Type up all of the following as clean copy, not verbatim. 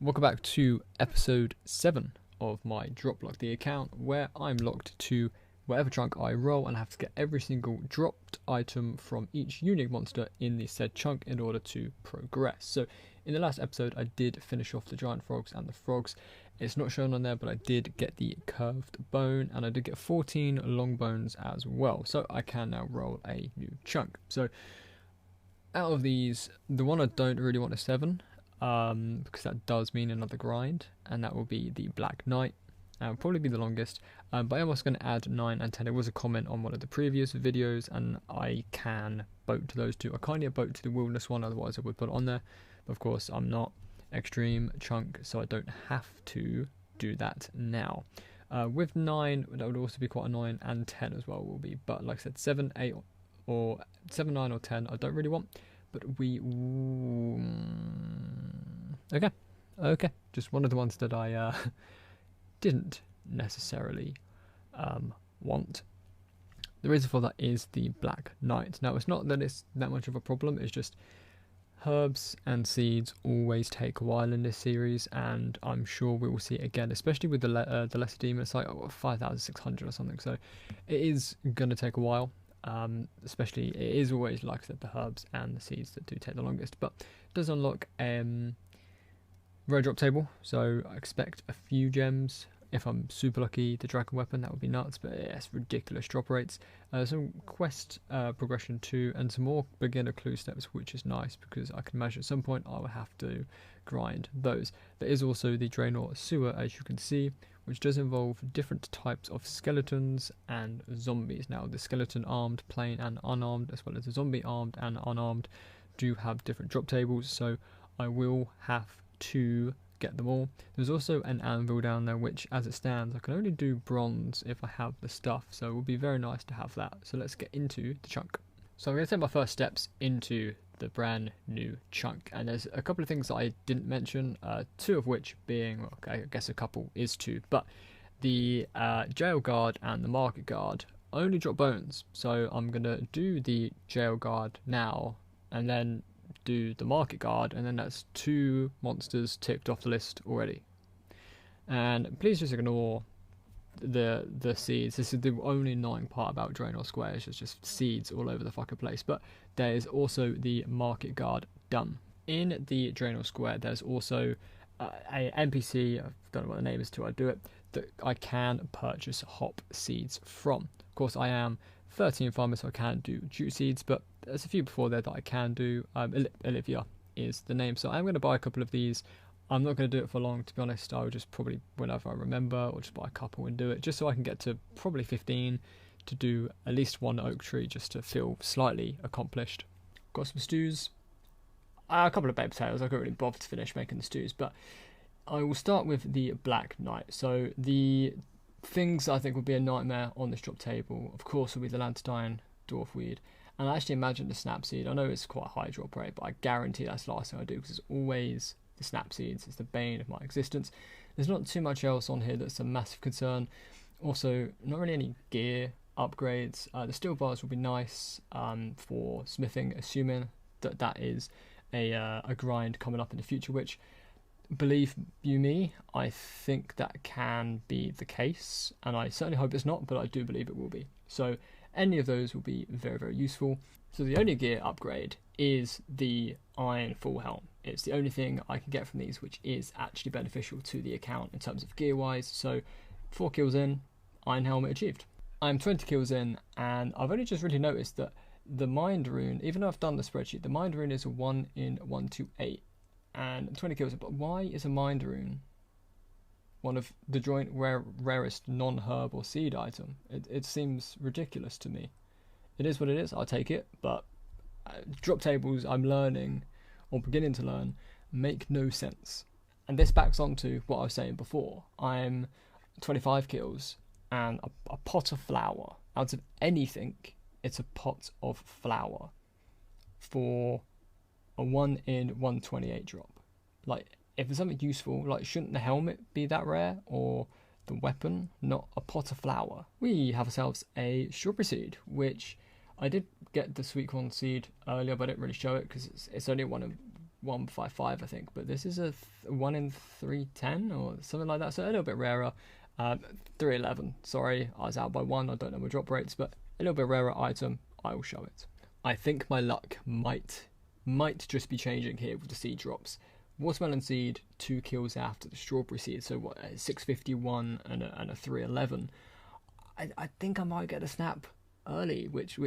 Welcome back to episode 7 of my MyDropLocked, the account where I'm locked to whatever chunk I roll and I have to get every single dropped item from each unique monster in the said chunk in order to progress. So in the last episode I did finish off the giant frogs and the frogs. It's not shown on there, but I did get the curved bone and I did get 14 long bones as well. So I can now roll a new chunk. So out of these, the one I don't really want is 7. Because that does mean another grind, and that will be the Black Knight. Will probably be the longest, but I'm also going to add 9 and 10. It was a comment on one of the previous videos, and I can boat to those two. I can't yet boat to the wilderness one, otherwise I would put it on there. But of course, I'm not extreme chunk, so I don't have to do that now. With 9, that would also be quite annoying, and 10 as well will be. But like I said, 7, 8, or 7, 9, or 10, I don't really want. But we... Okay. Just one of the ones that I didn't necessarily want. The reason for that is the Black Knight. Now, it's not that it's that much of a problem. It's just herbs and seeds always take a while in this series, and I'm sure we will see it again, especially with the Lesser Demon. It's like 5,600 or something, so it is going to take a while. Especially, it is always, like I said, the herbs and the seeds that do take the longest, but it does unlock rare drop table, so I expect a few gems. If I'm super lucky, the dragon weapon, that would be nuts, but it's ridiculous drop rates. Some quest progression too, and some more beginner clue steps, which is nice because I can imagine at some point I will have to grind those. There is also the Draenor sewer, as you can see, which does involve different types of skeletons and zombies. Now, the skeleton armed, plain and unarmed, as well as the zombie armed and unarmed, do have different drop tables, so I will have to get them all. There's also an anvil down there, which as it stands I can only do bronze if I have the stuff, so it would be very nice to have that. So let's get into the chunk. So I'm going to take my first steps into the brand new chunk, and there's a couple of things that I didn't mention, 2 of which being, well, okay, I guess a couple is 2, but the jail guard and the market guard only drop bones, so I'm going to do the jail guard now and then do the market guard, and then that's 2 monsters ticked off the list already. And please just ignore the seeds. This is the only annoying part about Draenor Square, is just seeds all over the fucking place. But there is also the market guard done. In the Draenor Square there's also a NPC, I don't know what the name is till I do it, that I can purchase hop seeds from. Of course I am 13 farmer, so I can't do jute seeds, but there's a few before there that I can do. Olivia is the name, so I'm going to buy a couple of these. I'm not going to do it for long, to be honest. I will just probably, whenever I remember, or just buy a couple and do it, just so I can get to probably 15 to do at least 1 oak tree, just to feel slightly accomplished. Got some stews, a couple of baked potatoes. I couldn't really bother to finish making the stews, but I will start with the Black Knight. So the things I think would be a nightmare on this drop table, of course, will be the Lantern Dwarfweed, and I actually imagine the Snapseed. I know it's quite a high drop rate, but I guarantee that's the last thing I do, because it's always the Snapseeds. It's the bane of my existence. There's not too much else on here that's a massive concern. Also, not really any gear upgrades. The steel bars will be nice for smithing, assuming that that is a grind coming up in the future, which, believe you me, I think that can be the case, and I certainly hope it's not, but I do believe it will be. So any of those will be very, very useful. So the only gear upgrade is the Iron Full Helm. It's the only thing I can get from these which is actually beneficial to the account in terms of gear wise. So 4 kills in, Iron Helmet achieved. I'm 20 kills in, and I've only just really noticed that the Mind Rune, even though I've done the spreadsheet, the Mind Rune is a 1 in 128 and 20 kills. But why is a Mind Rune one of the joint rarest non-herb or seed item? It seems ridiculous to me. It is what it is, I'll take it, but drop tables I'm learning, or beginning to learn, make no sense. And this backs onto what I was saying before. I'm 25 kills, and a pot of flour. Out of anything, it's a pot of flour for a 1 in 128 drop. Like, if there's something useful, like, shouldn't the helmet be that rare, or the weapon, not a pot of flour? We have ourselves a strawberry seed, which I did get the sweet corn seed earlier, but I didn't really show it because it's only one of 155, I think, but this is a 1 in 310 or something like that, so a little bit rarer. 311, sorry, I was out by 1, I don't know my drop rates, but a little bit rarer item, I will show it. I think my luck might just be changing here with the seed drops. Watermelon seed, 2 kills after the strawberry seed, so what, 651 and a 311. I think I might get a snap early, which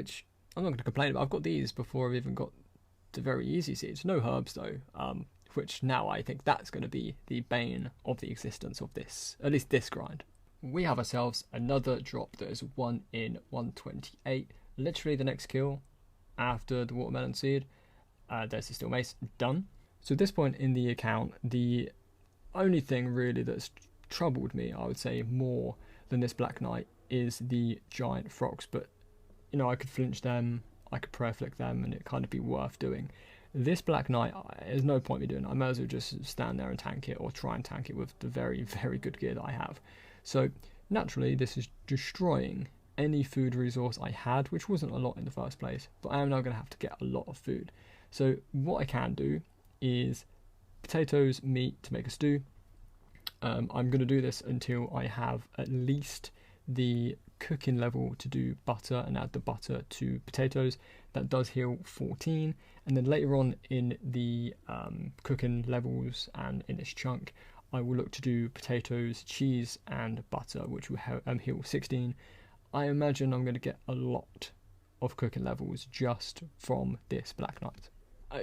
I'm not going to complain about. I've got these before I've even got the very easy seeds. No herbs though, which now I think that's going to be the bane of the existence of this, at least this grind. We have ourselves another drop that is 1 in 128. Literally the next kill after the watermelon seed. There's the steel mace, done. So at this point in the account, the only thing really that's troubled me, I would say, more than this Black Knight is the giant frogs. But, you know, I could flinch them, I could prayer flick them, and it kind of be worth doing. This Black Knight, there's no point me doing it. I may as well just stand there and tank it, or try and tank it with the very, very good gear that I have. So naturally, this is destroying any food resource I had, which wasn't a lot in the first place, but I am now going to have to get a lot of food. So what I can do is potatoes, meat to make a stew. I'm going to do this until I have at least the cooking level to do butter and add the butter to potatoes. That does heal 14, and then later on in the cooking levels and in this chunk I will look to do potatoes, cheese and butter, which will heal 16. I imagine I'm going to get a lot of cooking levels just from this Black Knight.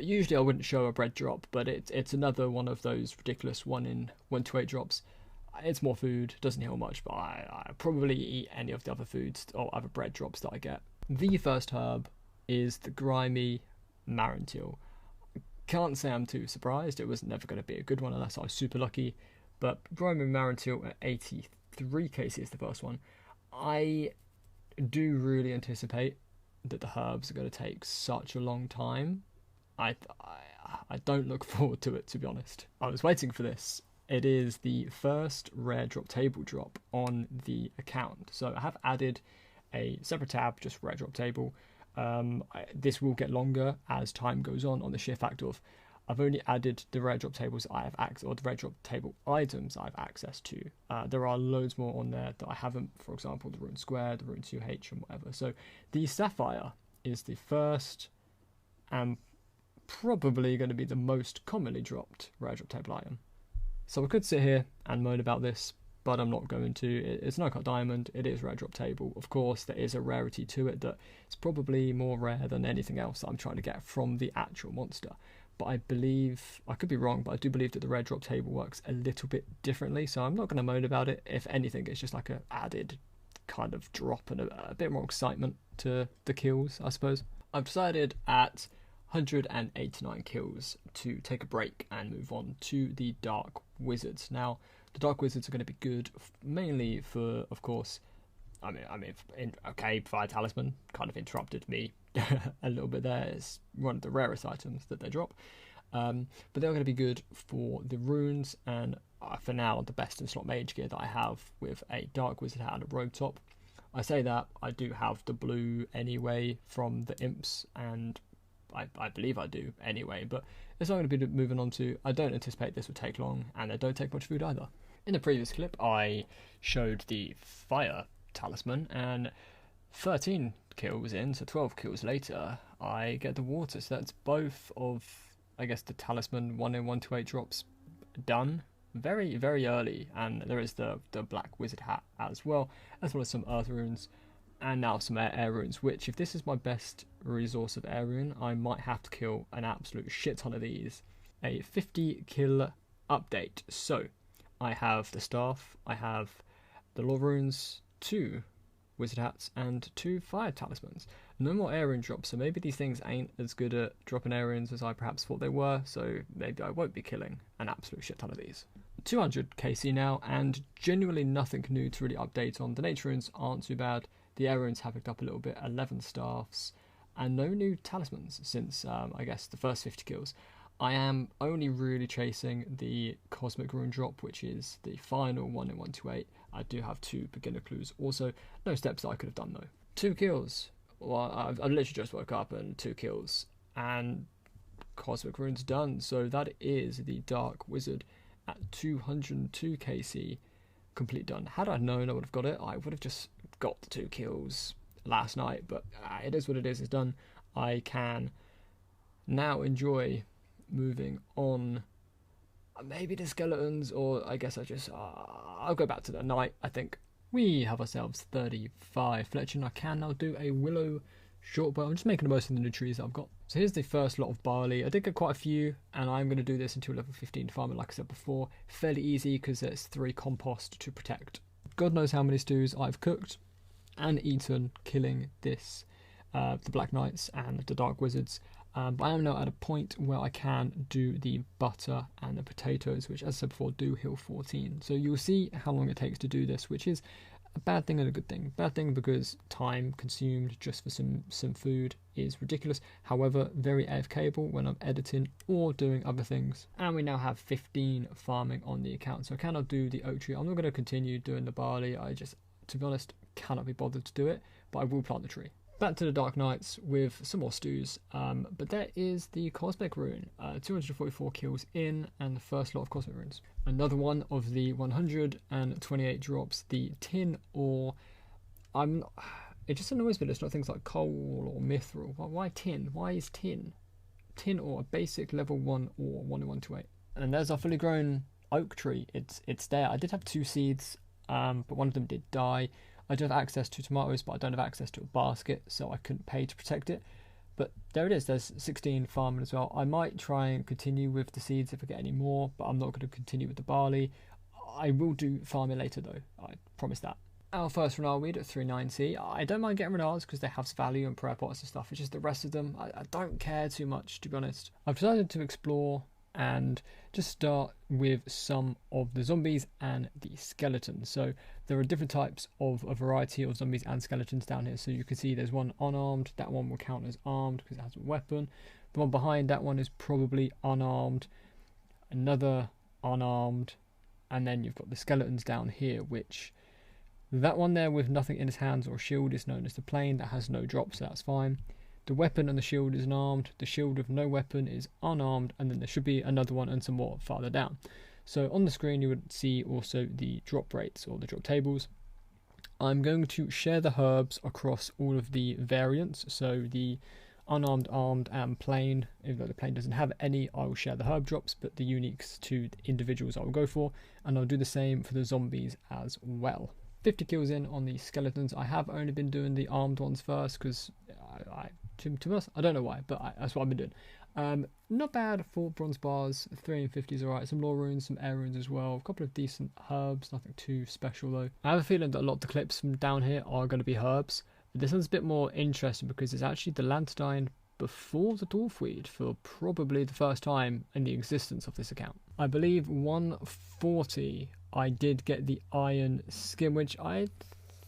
Usually I wouldn't show a bread drop, but it's another one of those ridiculous 1 in 128 drops. It's more food, doesn't heal much, but I probably eat any of the other foods or other bread drops that I get. The first herb is the grimy Marrenteal. Can't say I'm too surprised, it was never going to be a good one unless I was super lucky, but grimy Marrenteal at 83 KC is the first one. I do really anticipate that the herbs are going to take such a long time. I don't look forward to it, to be honest. I was waiting for this. It is the first rare drop table drop on the account. So I have added a separate tab, just rare drop table. This will get longer as time goes on the sheer fact of I've only added the rare drop tables I have access, or the rare drop table items I have access to. There are loads more on there that I haven't, for example, the rune square, the rune 2H and whatever. So the sapphire is the first and probably going to be the most commonly dropped rare drop table item. So I could sit here and moan about this, but I'm not going to. It's no cut diamond, it is rare drop table. Of course, there is a rarity to it that it's probably more rare than anything else that I'm trying to get from the actual monster. But I believe, I could be wrong, but I do believe that the rare drop table works a little bit differently, so I'm not going to moan about it. If anything, it's just like an added kind of drop and a bit more excitement to the kills, I suppose. I've decided at 189 kills to take a break and move on to the Dark Wizards. Now, the Dark Wizards are going to be good mainly for, of course, Fire Talisman kind of interrupted me a little bit there. It's one of the rarest items that they drop. But they're going to be good for the runes and for now the best in slot mage gear that I have with a Dark Wizard hat and a robe top. I say that, I do have the blue anyway from the imps, and I believe I do anyway, but it's not going to be moving on to. I don't anticipate this will take long, and they don't take much food either. In the previous clip, I showed the Fire Talisman, and 13 kills in, so 12 kills later, I get the water. So that's both of, I guess, the Talisman 1 in 128 drops done very, very early, and there is the Black Wizard hat as well as some Earth runes. And now some air runes, which if this is my best resource of air rune, I might have to kill an absolute shit ton of these. A 50 kill update. So I have the staff, I have the lore runes, 2 wizard hats and 2 fire talismans. No more air rune drops, so maybe these things ain't as good at dropping air runes as I perhaps thought they were, so maybe I won't be killing an absolute shit ton of these. 200 KC now, and genuinely nothing new to really update on. The nature runes aren't too bad. The air runes have picked up a little bit, 11 staffs, and no new talismans since, I guess, the first 50 kills. I am only really chasing the Cosmic Rune drop, which is the final 1 in 128. I do have 2 beginner clues. Also, no steps that I could have done, though. 2 kills. Well, I've literally just woke up and 2 kills. And Cosmic Runes done. So that is the Dark Wizard at 202 KC complete done. Had I known I would have got it, I would have just got the 2 kills last night, but it is what it is. It's done. I can now enjoy moving on. Maybe the skeletons, or I guess I'll go back to the night. I think we have ourselves 35 fletching. I can now do a willow short bow. I'm just making the most of the new trees that I've got. So here's the first lot of barley. I did get quite a few, and I'm going to do this until level 15 farming, like I said before. Fairly easy because there's 3 compost to protect. God knows how many stews I've cooked and eaten killing this, the Black Knights and the Dark Wizards. But I am now at a point where I can do the butter and the potatoes, which, as I said before, do heal 14. So you'll see how long it takes to do this, which is a bad thing and a good thing. Bad thing because time consumed just for some food is ridiculous. However, very AFKable when I'm editing or doing other things. And we now have 15 farming on the account. So I cannot do the oak tree. I'm not going to continue doing the barley. I just, to be honest, cannot be bothered to do it. But I will plant the tree. Back to the Dark Knights with some more stews, but there is the Cosmic Rune, 244 kills in, and the first lot of Cosmic Runes. Another one of the 128 drops, the tin ore. It just annoys me that it's not things like coal or mithril. Why tin? Why is tin? Tin ore, a basic level 1 ore, 1 in 128. And there's our fully grown oak tree. It's there. I did have 2 seeds, but one of them did die. I do have access to tomatoes, but I don't have access to a basket, so I couldn't pay to protect it. But there it is, there's 16 farming as well. I might try and continue with the seeds if I get any more, but I'm not going to continue with the barley. I will do farming later though, I promise that. Our first renard weed at 390. I don't mind getting renards because they have value and prayer pots and stuff. It's just the rest of them, I don't care too much, to be honest. I've decided to explore and just start with some of the zombies and the skeletons. So there are different types of a variety of zombies and skeletons down here. So you can see there's one unarmed, that one will count as armed because it has a weapon. The one behind that one is probably unarmed, another unarmed, and then you've got the skeletons down here, which that one there with nothing in his hands or shield is known as the plain. That has no drop, so that's fine. The weapon and the shield is unarmed, the shield with no weapon is unarmed, and then there should be another one and some more farther down. So on the screen you would see also the drop rates or the drop tables. I'm going to share the herbs across all of the variants, so the unarmed, armed and plain. Even though the plain doesn't have any, I will share the herb drops, but the uniques to the individuals I will go for, and I'll do the same for the zombies as well. 50 kills in on the skeletons. I have only been doing the armed ones first because to be honest, I don't know why, but that's what I've been doing. Not bad for bronze bars. 350 is alright. Some lore runes, some air runes as well. A couple of decent herbs, nothing too special though. I have a feeling that a lot of the clips from down here are going to be herbs. But this one's a bit more interesting because it's actually the Lanternine before the Dwarfweed for probably the first time in the existence of this account. I believe 140 I did get the iron skin, which I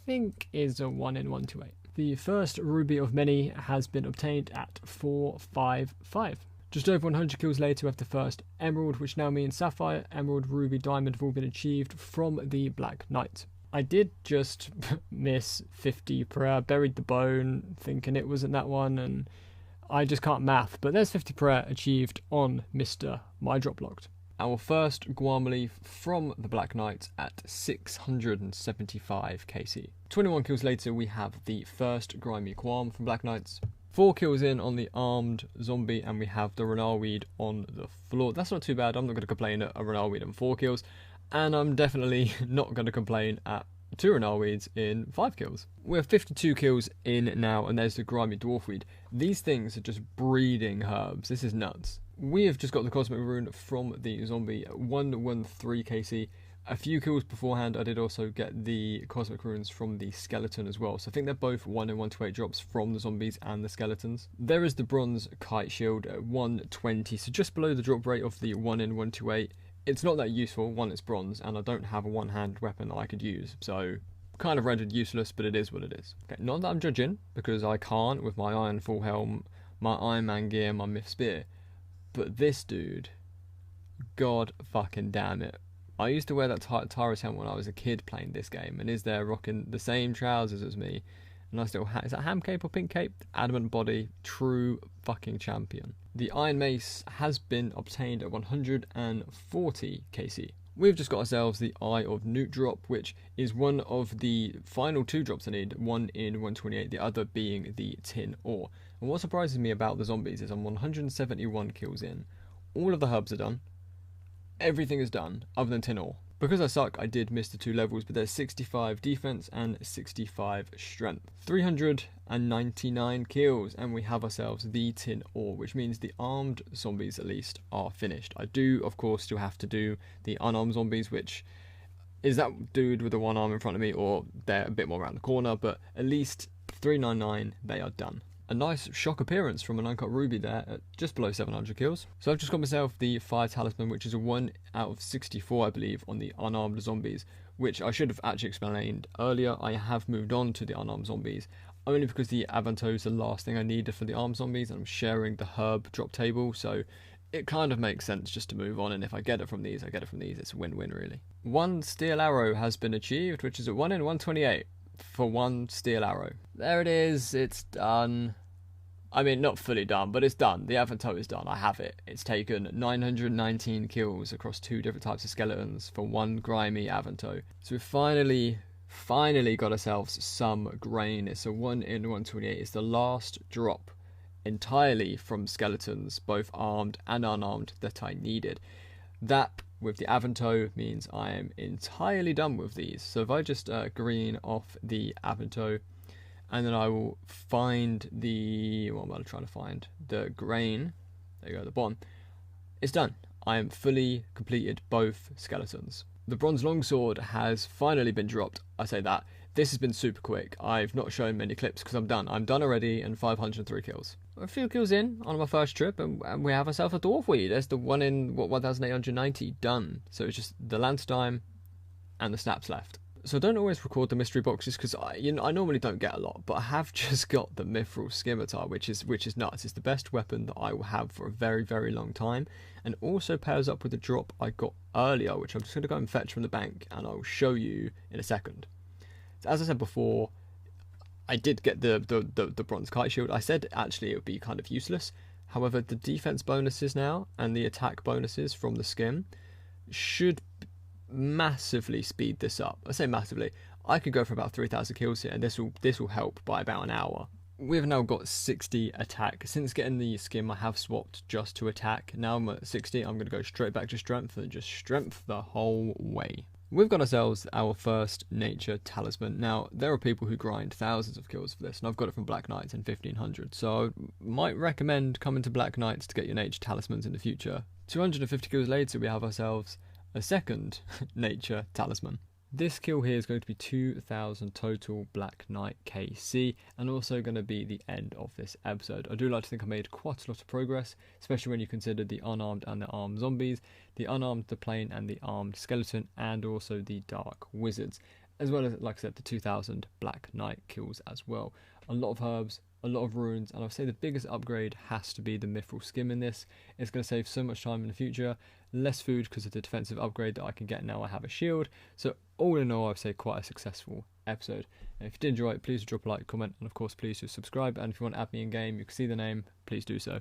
think is a 1 in 128. The first ruby of many has been obtained at 455. Just over 100 kills later we have the first emerald, which now means sapphire, emerald, ruby, diamond have all been achieved from the Black Knight. I did just miss 50 per hour, buried the bone thinking it wasn't that one, and I just can't math, but there's 50 per hour achieved on Mr. MyDropLocked. Our first Guam leaf from the Black Knight at 675 KC. 21 kills later we have the first Grimy Guam from Black Knights. 4 kills in on the armed zombie and we have the Renarweed on the floor. That's not too bad. I'm not going to complain at a Renarweed and 4 kills. And I'm definitely not going to complain at 2 Renarweeds in 5 kills. We have 52 kills in now and there's the Grimy Dwarfweed. These things are just breeding herbs. This is nuts. We have just got the Cosmic Rune from the zombie at 113 KC. A few kills beforehand I did also get the Cosmic Runes from the skeleton as well. So I think they're both 1 in 128 drops from the zombies and the skeletons. There is the bronze kite shield at 120, so just below the drop rate of the 1 in 128. It's not that useful, one it's bronze, and I don't have a one-hand weapon that I could use, so kind of rendered useless, but it is what it is. Okay, not that I'm judging, because I can't with my Iron Full Helm, my Iron Man gear, my Myth Spear. But this dude, god fucking damn it. I used to wear that Tyrus helmet when I was a kid playing this game, and is there rocking the same trousers as me. Nice little hat. Is that ham cape or pink cape? Adamant body, true fucking champion. The Iron Mace has been obtained at 140 KC. We've just got ourselves the Eye of Newt drop, which is one of the final 2 drops I need, one in 128, the other being the tin ore. And what surprises me about the zombies is I'm 171 kills in. All of the hubs are done. Everything is done, other than tin ore. Because I suck, I did miss the 2 levels, but there's 65 defense and 65 strength. 399 kills, and we have ourselves the tin ore, which means the armed zombies, at least, are finished. I do, of course, still have to do the unarmed zombies, which is that dude with the 1 arm in front of me, or they're a bit more around the corner, but at least 399, they are done. A nice shock appearance from an uncut ruby there at just below 700 kills. So I've just got myself the fire talisman, which is a 1 out of 64, I believe, on the unarmed zombies, which I should have actually explained earlier. I have moved on to the unarmed zombies, only because the Avanto is the last thing I needed for the armed zombies, and I'm sharing the herb drop table, so it kind of makes sense just to move on, and if I get it from these, I get it from these. It's a win-win, really. 1 steel arrow has been achieved, which is a 1 in 128. For 1 steel arrow. There it is, it's done. I mean, not fully done, but it's done. The Avanto is done, I have it. It's taken 919 kills across 2 different types of skeletons for 1 grimy Avanto. So we finally got ourselves some grain. It's a 1 in 128. It's the last drop entirely from skeletons, both armed and unarmed, that I needed. That, with the Avanto, means I am entirely done with these. So if I just green off the Avanto, and then I will find the, what am I trying to find? The grain. There you go, the bottom. It's done. I am fully completed both skeletons. The bronze longsword has finally been dropped. I say that. This has been super quick. I've not shown many clips because I'm done. I'm done already and 503 kills. A few kills in on my first trip and we have ourselves a dwarf weed. There's the 1 in, 1890 done. So it's just the lance time and the snaps left. So I don't always record the mystery boxes because I normally don't get a lot, but I have just got the mithril scimitar, which is nuts. It's the best weapon that I will have for a very, very long time, and also pairs up with the drop I got earlier, which I'm just going to go and fetch from the bank, and I'll show you in a second. So as I said before, I did get the bronze kite shield. I said actually it would be kind of useless. However, the defense bonuses now and the attack bonuses from the skin should massively speed this up. I say massively. I could go for about 3,000 kills here, and this will help by about an hour. We've now got 60 attack. Since getting the skin, I have swapped just to attack. Now I'm at 60. I'm going to go straight back to strength and just strength the whole way. We've got ourselves our first nature talisman. Now, there are people who grind thousands of kills for this, and I've got it from Black Knights in 1500, so I might recommend coming to Black Knights to get your nature talismans in the future. 250 kills later, we have ourselves a second nature talisman. This kill here is going to be 2,000 total Black Knight KC, and also going to be the end of this episode. I do like to think I made quite a lot of progress, especially when you consider the unarmed and the armed zombies, the unarmed, the plain and the armed skeleton, and also the dark wizards, as well as, like I said, the 2,000 Black Knight kills as well. A lot of herbs, a lot of runes, and I'll say the biggest upgrade has to be the mithril skim in this. It's going to save so much time in the future, less food because of the defensive upgrade that I can get now I have a shield. So all in all, I'd say quite a successful episode. And if you did enjoy it, please drop a like, comment, and of course please do subscribe, and if you want to add me in game, you can see the name, please do so.